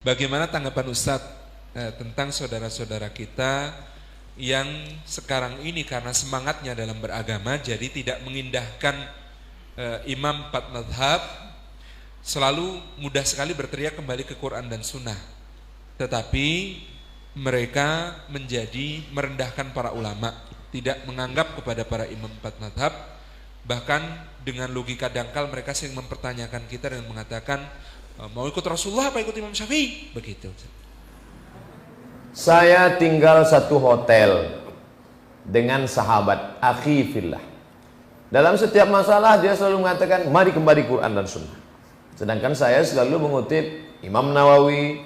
Bagaimana tanggapan Ustadz tentang saudara-saudara kita yang sekarang ini karena semangatnya dalam beragama jadi tidak mengindahkan imam empat madhab, selalu mudah sekali berteriak kembali ke Quran dan Sunnah, tetapi mereka menjadi merendahkan para ulama, tidak menganggap kepada para imam empat madhab. Bahkan dengan logika dangkal mereka sering mempertanyakan kita dengan mengatakan, mau ikut Rasulullah apa ikut Imam Syafi'i? Begitu. Saya tinggal satu hotel dengan sahabat akhi fillah. Dalam setiap masalah dia selalu mengatakan mari kembali Quran dan Sunnah. Sedangkan saya selalu mengutip Imam Nawawi,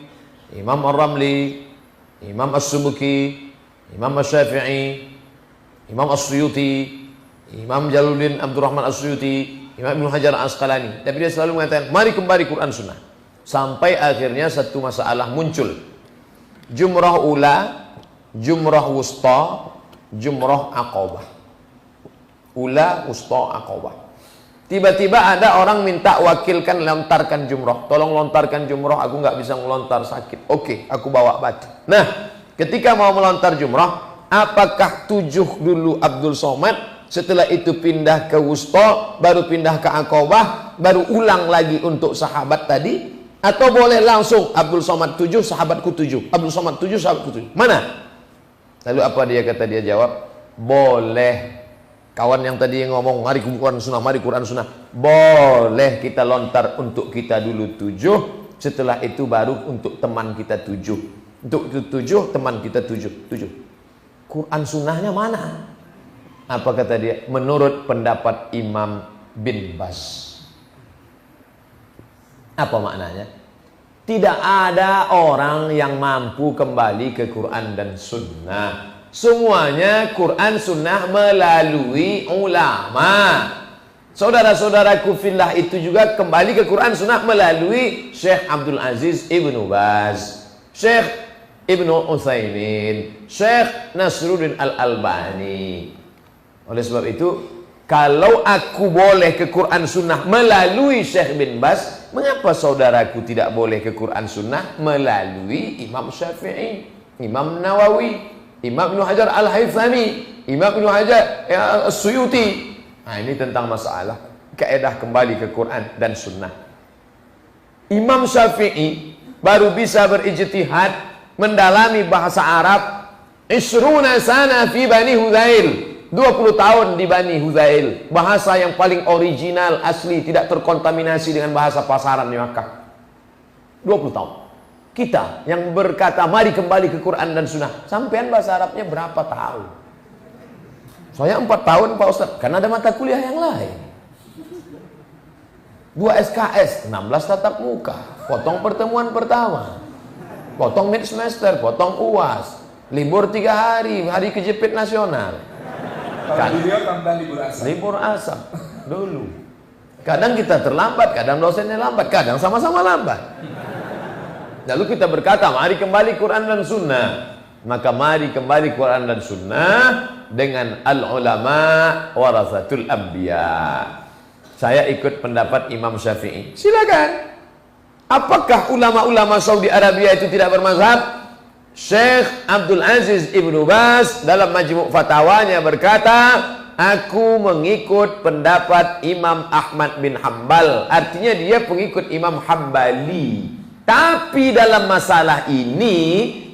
Imam Ar-Ramli, Imam As-Subuki, Imam As-Syafi'i, Imam As-Suyuti, Imam Jaluddin Abdurrahman As-Suyuti, Imam Ibnu Hajar Al-Asqalani. Tapi dia selalu mengatakan mari kembali Quran Sunnah. Sampai akhirnya satu masalah muncul, jumrah ula, jumrah wusta, jumrah aqabah. Ula, wusta, aqabah. Tiba-tiba ada orang minta wakilkan lontarkan jumrah. Tolong lontarkan jumrah, aku nggak bisa melontar, sakit. Oke, aku bawa batu. Nah, ketika mau melontar jumrah, apakah 7 dulu Abdul Somad, setelah itu pindah ke wusta, baru pindah ke aqabah, baru ulang lagi untuk sahabat tadi? Atau boleh langsung Abdul Somad 7, sahabatku 7, Abdul Somad 7, sahabatku 7? Mana? Lalu apa dia kata? Dia jawab, boleh. Kawan yang tadi yang ngomong mari Quran Sunnah, mari Quran Sunnah, boleh kita lontar untuk kita dulu 7, setelah itu baru untuk teman kita 7. Untuk 7 teman kita 7. Quran Sunnahnya mana? Apa kata dia? Menurut pendapat Imam bin Baz. Apa maknanya? Tidak ada orang yang mampu kembali ke Quran dan Sunnah. Semuanya Quran Sunnah melalui ulama. Saudara-saudaraku fillah itu juga kembali ke Quran Sunnah melalui Syekh Abdul Aziz Ibnu Baz, Syekh Ibnu Utsaimin, Syekh Nasruddin Al-Albani. Oleh sebab itu, kalau aku boleh ke Quran Sunnah melalui Syekh bin Baz, mengapa saudaraku tidak boleh ke Quran Sunnah melalui Imam Syafi'i, Imam Nawawi, Imam Ibnu Hajar Al-Haythami, Imam Ibnu Hajar As-Suyuti? Nah, ini tentang masalah kaedah kembali ke Quran dan Sunnah. Imam Syafi'i baru bisa berijtihad mendalami bahasa Arab isruna sana fi Bani Hudzail, 20 tahun di Bani Hudzail, bahasa yang paling original, asli, tidak terkontaminasi dengan bahasa pasaran di Makkah. 20 tahun. Kita yang berkata mari kembali ke Quran dan Sunnah, sampean bahasa Arabnya berapa tahun? Saya 4 tahun Pak Ustadz, karena ada mata kuliah yang lain. 2 SKS, 16 tatap muka, potong pertemuan pertama, potong mid semester, potong UAS, libur 3 hari, hari kejepit nasional. Kalau beliau tambah libur asam dulu. Kadang kita terlambat, kadang dosennya lambat, kadang sama-sama lambat. Lalu kita berkata mari kembali Quran dan Sunnah. Maka mari kembali Quran dan Sunnah dengan al-ulama warasatul anbiya. Saya ikut pendapat Imam Syafi'i. Silakan. Apakah ulama-ulama Saudi Arabia itu tidak bermazhab? Syekh Abdul Aziz Ibnu Baz dalam Majmu' Fatwanya berkata, aku mengikut pendapat Imam Ahmad bin Hambal. Artinya dia pengikut Imam Hambali. Tapi dalam masalah ini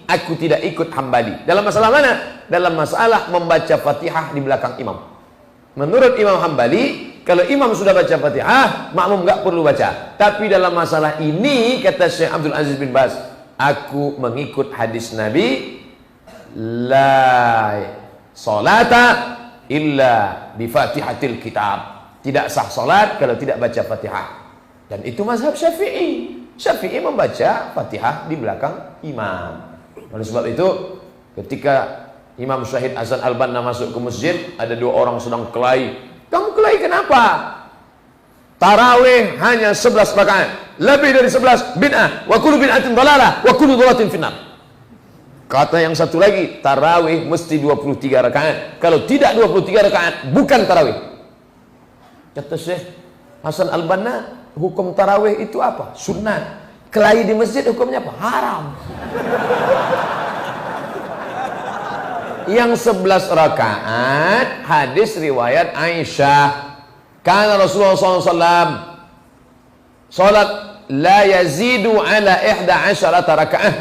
aku tidak ikut Hambali. Dalam masalah mana? Dalam masalah membaca Fatihah di belakang imam. Menurut Imam Hambali, kalau imam sudah baca Fatihah, makmum nggak perlu baca. Tapi dalam masalah ini, kata Syekh Abdul Aziz bin Baz, aku mengikut hadis Nabi, la salata illa bi fatihatil kitab. Tidak sah salat kalau tidak baca Fatihah. Dan itu mazhab Syafi'i. Syafi'i membaca Fatihah di belakang imam. Oleh sebab itu, ketika Imam Syahid Hasan Al-Banna masuk ke masjid, ada 2 orang sedang kelahi. Kamu kelahi kenapa? Tarawih hanya 11 rakaat. Lebih dari 11 bid'ah. Wa kullu bid'atin dhalalah wa kullu dhalalatin finnar. Kata yang satu lagi, tarawih mesti 23 rakaat. Kalau tidak 23 rakaat, bukan tarawih. Kata Syekh Hasan Al-Banna, hukum tarawih itu apa? Sunnah. Kelahi di masjid hukumnya apa? Haram. Yang 11 rakaat hadis riwayat Aisyah. Karena Rasulullah SAW salat la yazidu ala 11 rakaat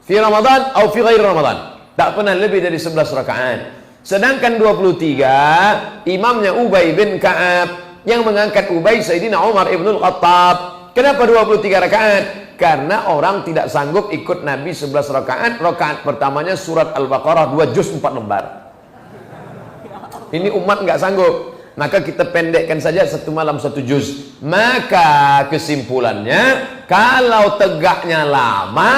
fi Ramadan atau fi ghairi Ramadan. Tak pernah lebih dari 11 rakaat. Sedangkan 23 imamnya Ubay bin Ka'ab, yang mengangkat Ubay Sayyidina Umar ibnul Khattab. Kenapa 23 rakaat? Karena orang tidak sanggup ikut Nabi 11 rakaat. Rakaat pertamanya surat Al-Baqarah 2 juz 4 lembar. Ini umat nggak sanggup. Maka kita pendekkan saja 1 malam 1 juz. Maka kesimpulannya, kalau tegaknya lama,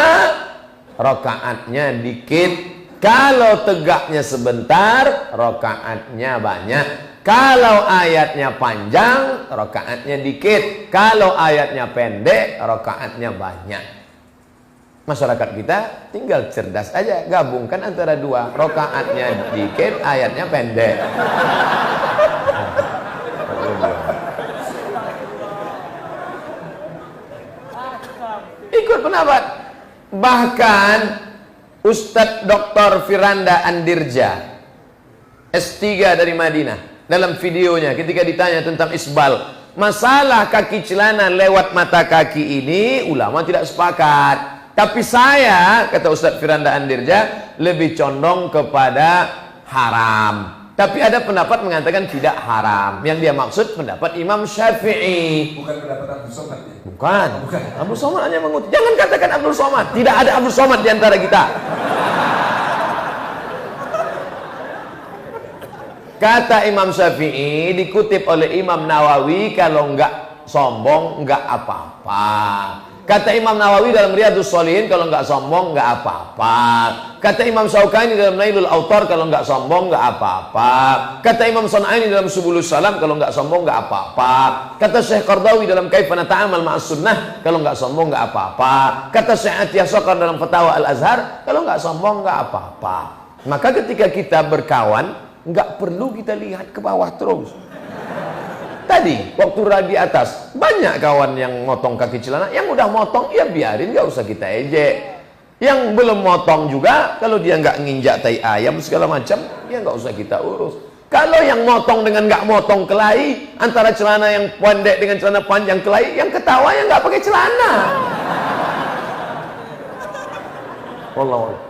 rakaatnya dikit. Kalau tegaknya sebentar, rakaatnya banyak. Kalau ayatnya panjang, rakaatnya dikit. Kalau ayatnya pendek, rakaatnya banyak. Masyarakat kita tinggal cerdas aja, gabungkan antara dua. Rakaatnya dikit, ayatnya pendek. Ikut pendapat. Bahkan Ustadz Dr. Firanda Andirja, S3 dari Madinah, dalam videonya ketika ditanya tentang isbal, masalah kaki celana lewat mata kaki ini, ulama tidak sepakat. Tapi saya, kata Ustadz Firanda Andirja, lebih condong kepada haram. Tapi ada pendapat mengatakan tidak haram. Yang dia maksud pendapat Imam Syafi'i. Bukan pendapat Abdul Somad ya? Bukan. Abdul Somad hanya mengutip. Jangan katakan Abdul Somad. Tidak ada Abdul Somad di antara kita. Kata Imam Syafi'i, dikutip oleh Imam Nawawi, kalau enggak sombong enggak apa-apa. Kata Imam Nawawi dalam Riyadhus Shalihin, kalau enggak sombong enggak apa-apa. Kata Imam Syaukani dalam Nailul Autar, kalau enggak sombong enggak apa-apa. Kata Imam San'ani dalam Subulus Salam, kalau enggak sombong enggak apa-apa. Kata Syekh Qardawi dalam Kaifa Nata'amal Ma'as Sunnah, kalau enggak sombong enggak apa-apa. Kata Syekh Atiyah Saqar dalam Fatawa Al-Azhar, kalau enggak sombong enggak apa-apa. Maka ketika kita berkawan, enggak perlu kita lihat ke bawah terus. Tadi waktu di atas banyak kawan yang motong kaki celana, yang udah motong ya biarin, nggak usah kita ejek. Yang belum motong juga, kalau dia nggak nginjak tai ayam segala macam, ya nggak usah kita urus. Kalau yang motong dengan nggak motong kelahi, antara celana yang pendek dengan celana panjang kelahi, yang ketawa yang nggak pakai celana. Wallahu a'lam.